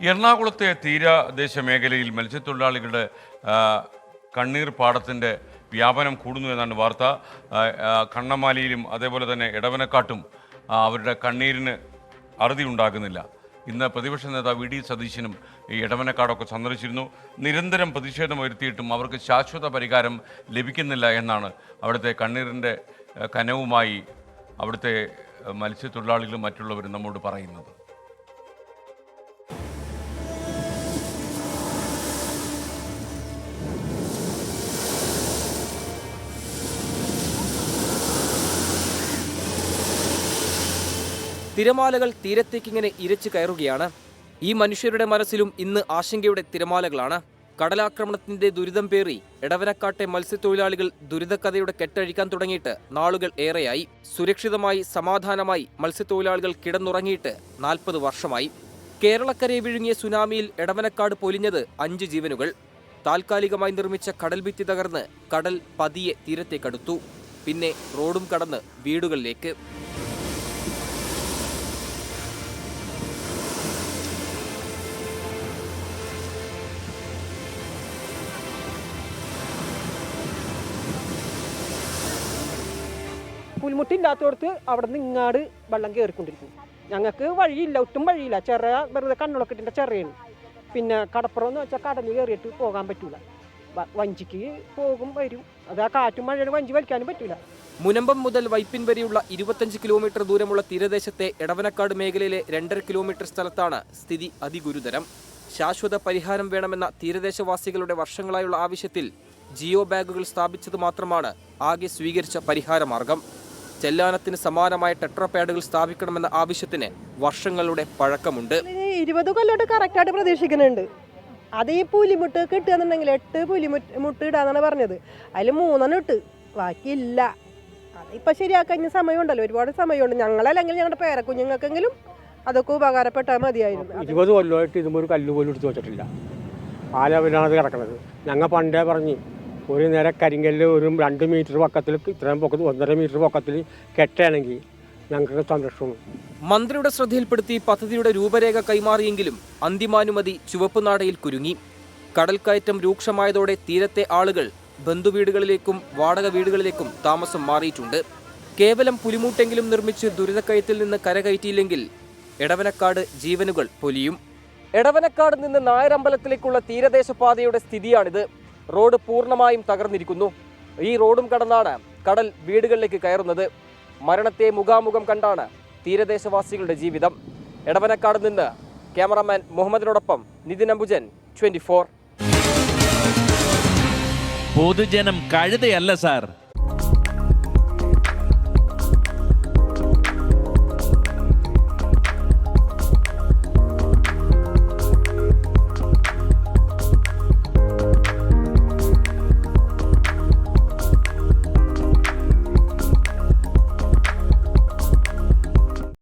എറണാകുളത്തെ തീരദേശ മേഖലയിൽ മത്സ്യത്തൊഴിലാളികളുടെ കണ്ണീർ പാടത്തിൻ്റെ വ്യാപനം കൂടുന്നു എന്നാണ് വാർത്ത. കണ്ണമാലിയിലും അതേപോലെ തന്നെ എടവനക്കാട്ടും അവരുടെ കണ്ണീരിന് അറുതി ഉണ്ടാകുന്നില്ല. ഇന്ന് പ്രതിപക്ഷ നേതാവ് വി ഡി സതീശനും ഈ എടവനക്കാടൊക്കെ സന്ദർശിച്ചിരുന്നു. നിരന്തരം പ്രതിഷേധം ഉയർത്തിയിട്ടും അവർക്ക് ശാശ്വത പരിഹാരം ലഭിക്കുന്നില്ല എന്നാണ് അവിടുത്തെ കണ്ണീരിൻ്റെ കനവുമായി അവിടുത്തെ മത്സ്യത്തൊഴിലാളികളും മറ്റുള്ളവരും നമ്മോട് പറയുന്നത്. തിരമാലകൾ തീരത്തേക്കിങ്ങനെ ഇരച്ചു കയറുകയാണ്. ഈ മനുഷ്യരുടെ മനസ്സിലും ഇന്ന് ആശങ്കയുടെ തിരമാലകളാണ്. കടലാക്രമണത്തിന്റെ ദുരിതം പേറി എടവനക്കാട്ടെ മത്സ്യത്തൊഴിലാളികൾ ദുരിതക്കഥയുടെ കെട്ടഴിക്കാൻ തുടങ്ങിയിട്ട് നാളുകൾ ഏറെയായി. സുരക്ഷിതമായി സമാധാനമായി മത്സ്യത്തൊഴിലാളികൾ കിടന്നുറങ്ങിയിട്ട് 40 വർഷമായി. കേരളക്കരയെ വിഴുങ്ങിയ സുനാമിയിൽ എടവനക്കാട് പൊലിഞ്ഞത് 5 ജീവനുകൾ. താൽക്കാലികമായി നിർമ്മിച്ച കടൽഭിത്തി തകർന്ന് കടൽ പതിയെ തീരത്തേക്കടുത്തു. പിന്നെ റോഡും കടന്ന് വീടുകളിലേക്ക്. പുൽമുട്ടില്ലാത്തടത്ത് അവിടെ നിന്ന് ഇങ്ങാട് വെള്ളം കയറിക്കൊണ്ടിരിക്കും. ഞങ്ങൾക്ക് വഴിയില്ല, ഒട്ടും വഴിയില്ല. ചെറിയ വെറുതെ കണ്ണുളക്കിട്ടിൻ്റെ ചെറിയാണ്. പിന്നെ കടപ്പുറം എന്ന് വെച്ചാൽ കടലിൽ കയറിയിട്ട് പോകാൻ പറ്റൂല. വഞ്ചിക്ക് പോകും വരും. അത് ആ കാറ്റും മഴയുടെ വഞ്ചി വലിക്കാനും പറ്റൂല. മുനമ്പം മുതൽ വൈപ്പിൻ വരെയുള്ള 25 കിലോമീറ്റർ ദൂരമുള്ള തീരദേശത്തെ എടവനക്കാട് മേഖലയിലെ 2.5 കിലോമീറ്റർ സ്ഥലത്താണ് സ്ഥിതി അതിഗുരുതരം. ശാശ്വത പരിഹാരം വേണമെന്ന തീരദേശവാസികളുടെ വർഷങ്ങളായുള്ള ആവശ്യത്തിൽ ജിയോ ബാഗുകൾ സ്ഥാപിച്ചത് മാത്രമാണ് ആകെ സ്വീകരിച്ച പരിഹാരമാർഗം. ചെല്ലാനത്തിന് സമാനമായ ടെട്രാപാഡുകൾ സ്ഥാപിക്കണമെന്ന ആവശ്യത്തിന് വർഷങ്ങളുടെ പഴക്കമുണ്ട്. 20 കൊല്ലോട്ട് കറക്റ്റായിട്ട് പ്രതീക്ഷിക്കുന്നുണ്ട്. അത് ഈ പുലിമുട്ട് കിട്ടുകയെന്നുണ്ടെങ്കിൽ 8 പുലിമുട്ട് ഇടാന്നാണ് പറഞ്ഞത്. അതിൽ 3 ഇട്ട്, ബാക്കിയില്ല. അതിപ്പോൾ ശരിയാക്കാൻ സമയമുണ്ടല്ലോ, ഒരുപാട് സമയമുണ്ട്. ഞങ്ങളല്ലെങ്കിൽ ഞങ്ങളുടെ പേരക്കുഞ്ഞുങ്ങൾക്കെങ്കിലും അതൊക്കെ ഉപകാരപ്പെട്ടാൽ മതിയായിരുന്നു. 20 കൊല്ലമായിട്ട് ഇതുമ്പോൾ ഒരു കല്ല് പോലും എടുത്ത് വെച്ചിട്ടില്ല. ആലവനാണ് കിടക്കുന്നത്. ഞങ്ങൾ പണ്ടേ പറഞ്ഞ് ഒരു നേരം കരിങ്കല്ല് ഒരു 2 മീറ്റർ പൊക്കത്തിൽ, ഇത്രയും പൊക്കത്തിൽ 1.5 മീറ്റർ പൊക്കത്തിൽ കെട്ടുകയാണെങ്കിൽ ഞങ്ങൾക്ക് സംരക്ഷണം. മന്ത്രിയുടെ ശ്രദ്ധയിൽപ്പെടുത്തി പദ്ധതിയുടെ രൂപരേഖ കൈമാറിയെങ്കിലും അന്തിമാനുമതി ചുവപ്പുനാടയിൽ കുരുങ്ങി. കടൽക്കയറ്റം രൂക്ഷമായതോടെ തീരത്തെ ആളുകൾ ബന്ധുവീടുകളിലേക്കും വാടക വീടുകളിലേക്കും താമസം മാറിയിട്ടുണ്ട്. കേവലം പുലിമൂട്ടെങ്കിലും നിർമ്മിച്ച് ദുരിതക്കയത്തിൽ നിന്ന് കരകയറ്റിയില്ലെങ്കിൽ എടവനക്കാട് ജീവനുകൾ പൊലിയും. എടവനക്കാട് നിന്ന് നായരമ്പലത്തിലേക്കുള്ള തീരദേശ പാതയുടെ സ്ഥിതിയാണിത്. റോഡ് പൂർണ്ണമായും തകർന്നിരിക്കുന്നു. ഈ റോഡും കടന്നാണ് കടൽ വീടുകളിലേക്ക് കയറുന്നത്. മരണത്തെ മുഖാമുഖം കണ്ടാണ് തീരദേശവാസികളുടെ ജീവിതം. എടവനക്കാട് നിന്ന് ക്യാമറാമാൻ മുഹമ്മദിനോടൊപ്പം നിതിൻ അംബുജൻ, 24. പൊതുജനം കഴുതയല്ല സാർ.